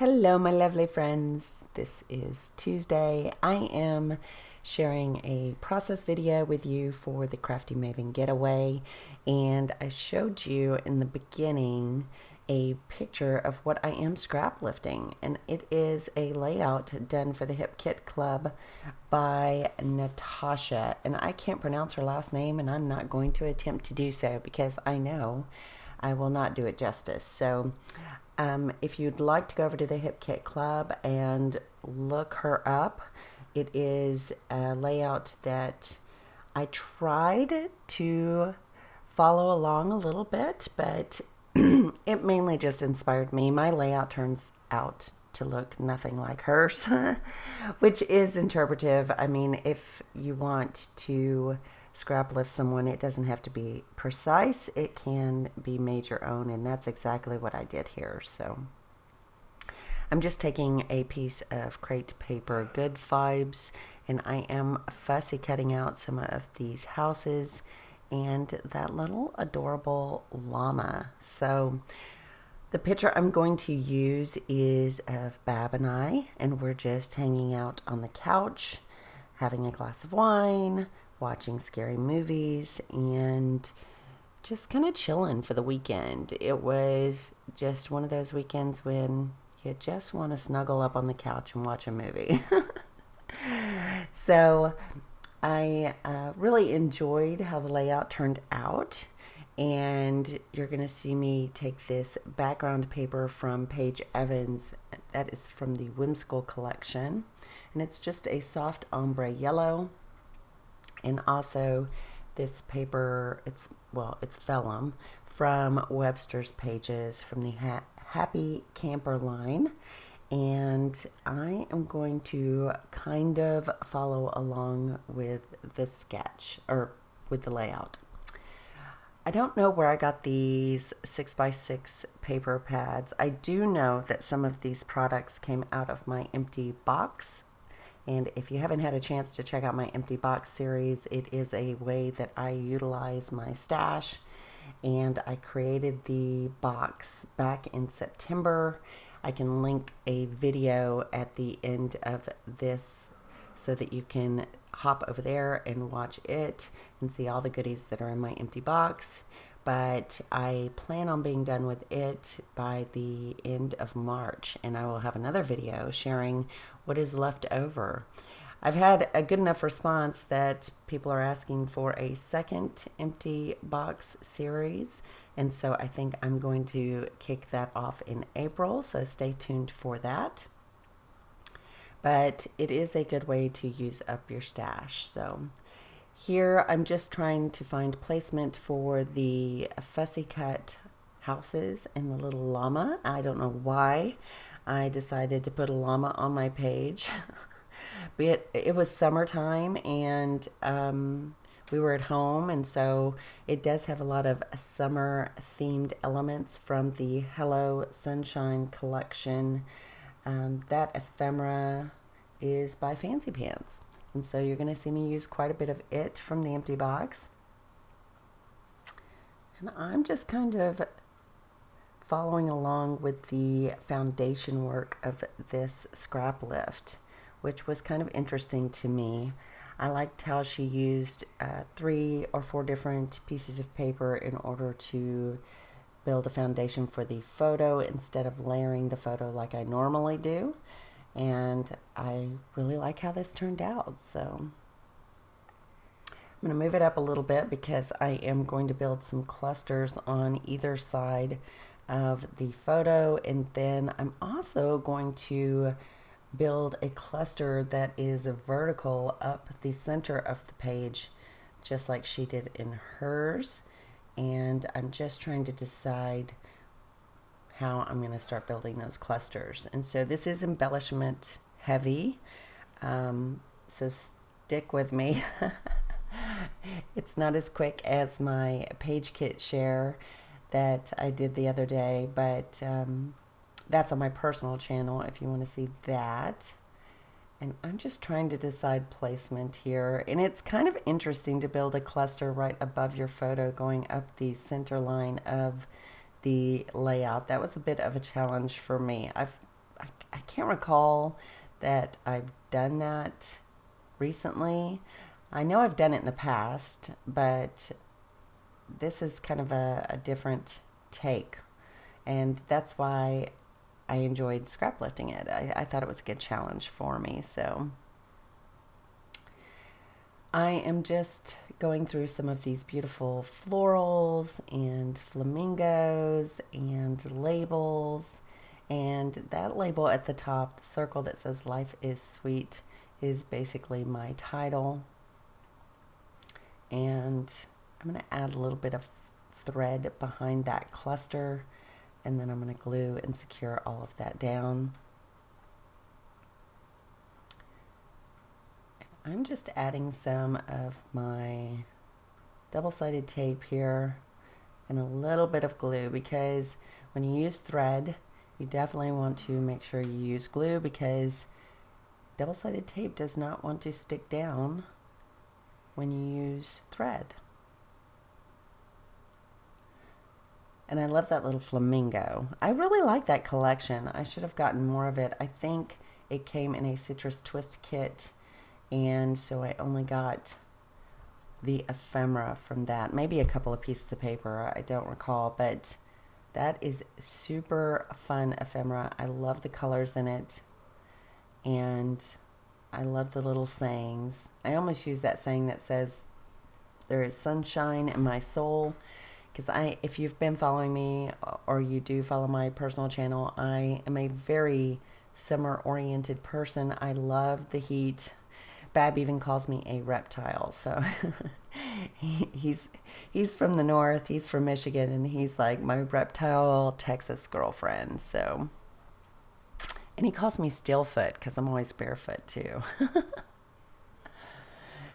Hello, my lovely friends. This is Tuesday. I am sharing a process video with you for the Crafty Maven Getaway, and I showed you in the beginning a picture of what I am scrap lifting, and it is a layout done for the Hip Kit Club by Natasha, and I can't pronounce her last name, and I'm not going to attempt to do so because I know I will not do it justice. So if you'd like to go over to the Hip Kit Club and look her up, it is a layout that I tried to follow along a little bit, but it mainly just inspired me. My layout turns out to look nothing like hers, which is interpretive. I mean, if you want to scrap lift someone, it doesn't have to be precise. It can be made your own, and that's exactly what I did here. So I'm just taking a piece of crepe paper, Good Vibes, and I am fussy cutting out some of these houses and that little adorable llama. So the picture I'm going to use is of Bab and we're just hanging out on the couch, having a glass of wine, watching scary movies, and just kind of chilling for the weekend. It was just one of those weekends when you just want to snuggle up on the couch and watch a movie. So I really enjoyed how the layout turned out, and you're going to see me take this background paper from Paige Evans. That is from the Whimsical collection, and it's just a soft ombre yellow. And also this paper, it's vellum from Webster's Pages from the Happy Camper line. And I am going to kind of follow along with the sketch, or with the layout. I don't know where I got these 6x6 paper pads. I do know that some of these products came out of my empty box. And if you haven't had a chance to check out my empty box series, it is a way that I utilize my stash. And I created the box back in September. I can link a video at the end of this so that you can hop over there and watch it and see all the goodies that are in my empty box. But I plan on being done with it by the end of March, and I will have another video sharing what is left over. I've had a good enough response that people are asking for a second empty box series, and so I think I'm going to kick that off in April, so stay tuned for that. But it is a good way to use up your stash. So here I'm just trying to find placement for the fussy cut houses and the little llama. I don't know why I decided to put a llama on my page. But it was summertime, and we were at home, and so it does have a lot of summer themed elements from the Hello Sunshine collection. That ephemera is by Fancy Pants. And so you're going to see me use quite a bit of it from the empty box. And I'm just kind of following along with the foundation work of this scrap lift, which was kind of interesting to me. I liked how she used 3 or 4 different pieces of paper in order to build a foundation for the photo instead of layering the photo like I normally do. And I really like how this turned out. So I'm going to move it up a little bit because I am going to build some clusters on either side of the photo, and then I'm also going to build a cluster that is vertical up the center of the page, just like she did in hers. And I'm just trying to decide how I'm going to start building those clusters. And so this is embellishment heavy, so stick with me. It's not as quick as my page kit share that I did the other day, but that's on my personal channel if you want to see that. And I'm just trying to decide placement here, and it's kind of interesting to build a cluster right above your photo going up the center line of the layout. That was a bit of a challenge for me. I I can't recall that I've done that recently. I know I've done it in the past, but this is kind of a different take. And that's why I enjoyed scraplifting it. I thought it was a good challenge for me. So I am just going through some of these beautiful florals and flamingos and labels. And that label at the top, the circle that says "Life is Sweet," is basically my title. And I'm going to add a little bit of thread behind that cluster, and then I'm going to glue and secure all of that down. I'm just adding some of my double-sided tape here and a little bit of glue, because when you use thread, you definitely want to make sure you use glue, because double-sided tape does not want to stick down when you use thread. And I love that little flamingo. I really like that collection. I should have gotten more of it. I think it came in a citrus twist kit, and so I only got the ephemera from that. Maybe a couple of pieces of paper, I don't recall, but that is super fun ephemera. I love the colors in it, and I love the little sayings. I almost use that saying that says, "There is sunshine in my soul," because if you've been following me, or you do follow my personal channel, I am a very summer-oriented person. I love the heat. Bab even calls me a reptile. So he's from the north. He's from Michigan, and he's like my reptile Texas girlfriend. So, and he calls me Steelfoot because I'm always barefoot too.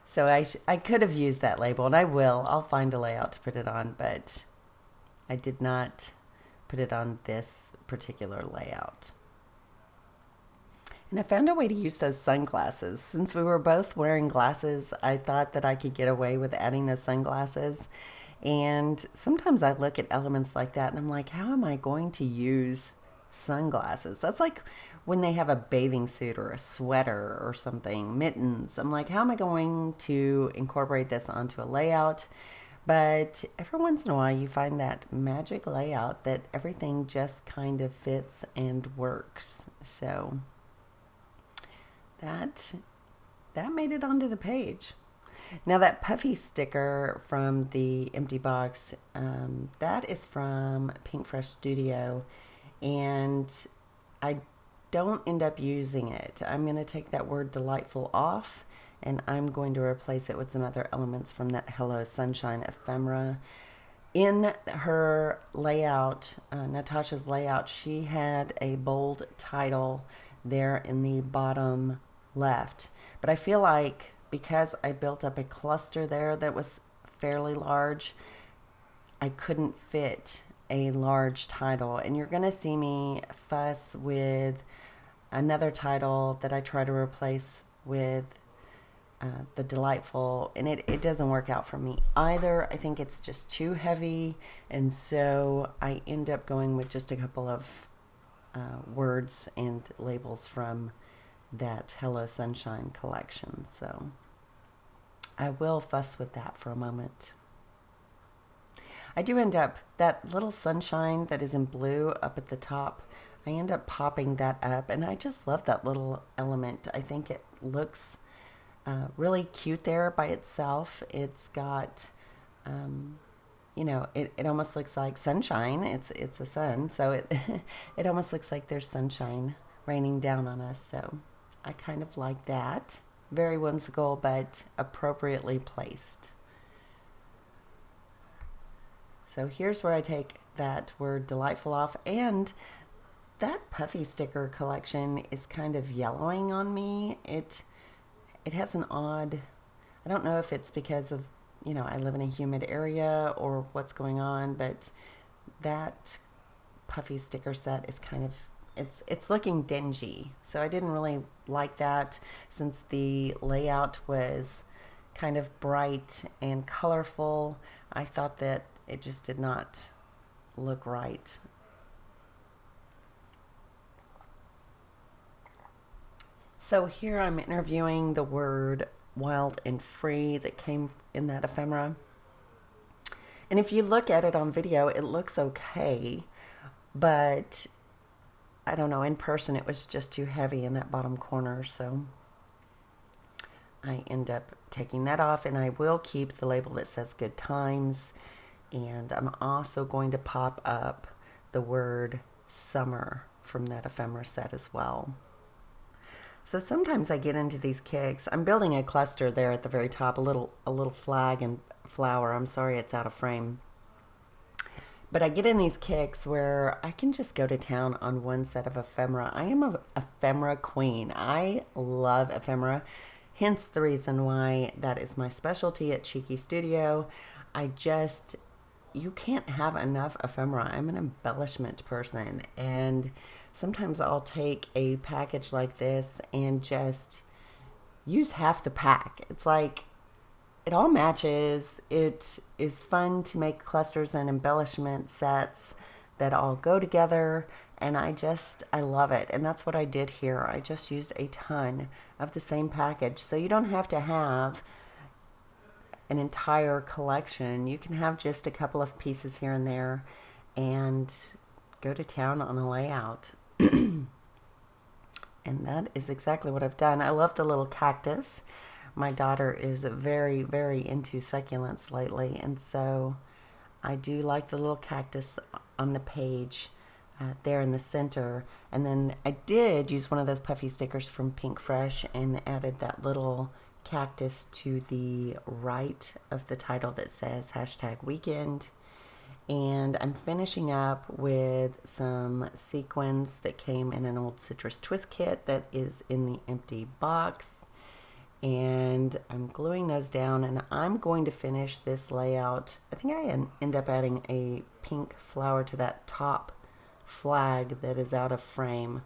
So I could have used that label, and I will. I'll find a layout to put it on, but I did not put it on this particular layout. And I found a way to use those sunglasses. Since we were both wearing glasses, I thought that I could get away with adding those sunglasses. And sometimes I look at elements like that and I'm like, how am I going to use sunglasses? That's like when they have a bathing suit or a sweater or something, mittens. I'm like, how am I going to incorporate this onto a layout? But every once in a while you find that magic layout that everything just kind of fits and works. So that made it onto the page. Now that puffy sticker from the empty box, that is from Pink Fresh Studio, and I don't end up using it. I'm going to take that word delightful off, and I'm going to replace it with some other elements from that Hello Sunshine ephemera. In her layout, Natasha's layout, she had a bold title there in the bottom left, but I feel like because I built up a cluster there that was fairly large, I couldn't fit a large title, and you're gonna see me fuss with another title that I try to replace with the delightful, and it doesn't work out for me either. I think it's just too heavy, and so I end up going with just a couple of words and labels from that Hello Sunshine collection. So I will fuss with that for a moment. I do end up, that little sunshine that is in blue up at the top, I end up popping that up, and I just love that little element. I think it looks really cute there by itself. It's got, you know, it almost looks like sunshine. It's a sun, so it almost looks like there's sunshine raining down on us. So I kind of like that. Very whimsical, but appropriately placed. So here's where I take that word delightful off, and that puffy sticker collection is kind of yellowing on me. It has an odd, I don't know if it's because of, you know, I live in a humid area or what's going on, but that puffy sticker set is kind of, it's looking dingy. So I didn't really like that, since the layout was kind of bright and colorful. I thought that it just did not look right. So here I'm interviewing the word wild and free that came in that ephemera. And if you look at it on video, it looks okay, but I don't know, in person it was just too heavy in that bottom corner, so I end up taking that off, and I will keep the label that says good times, and I'm also going to pop up the word summer from that ephemera set as well. So sometimes I get into these kicks. I'm building a cluster there at the very top, a little flag and flower. I'm sorry it's out of frame. But I get in these kicks where I can just go to town on one set of ephemera. I am a ephemera queen. I love ephemera, hence the reason why that is my specialty at Cheeky Studio. You can't have enough ephemera. I'm an embellishment person, and sometimes I'll take a package like this and just use half the pack. It's like it all matches. It is fun to make clusters and embellishment sets that all go together, and I love it. And that's what I did here. I just used a ton of the same package. So you don't have to have an entire collection. You can have just a couple of pieces here and there and go to town on a layout. And that is exactly what I've done. I love the little cactus. My daughter is very, very into succulents lately, and so I do like the little cactus on the page there in the center. And then I did use one of those puffy stickers from Pink Fresh and added that little cactus to the right of the title that says #weekend. And I'm finishing up with some sequins that came in an old citrus twist kit that is in the empty box. And I'm gluing those down, and I'm going to finish this layout. I think I end up adding a pink flower to that top flag that is out of frame.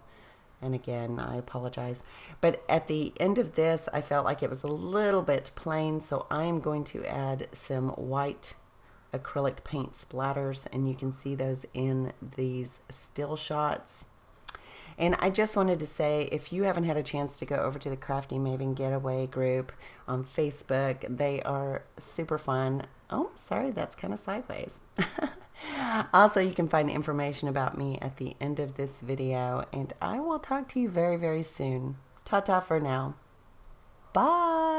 And again, I apologize. But at the end of this, I felt like it was a little bit plain, so I'm going to add some white acrylic paint splatters, and you can see those in these still shots. And I just wanted to say, if you haven't had a chance to go over to the Crafty Maven Getaway group on Facebook, they are super fun. Oh, sorry, that's kind of sideways. Also, you can find information about me at the end of this video, and I will talk to you very, very soon. Ta-ta for now. Bye.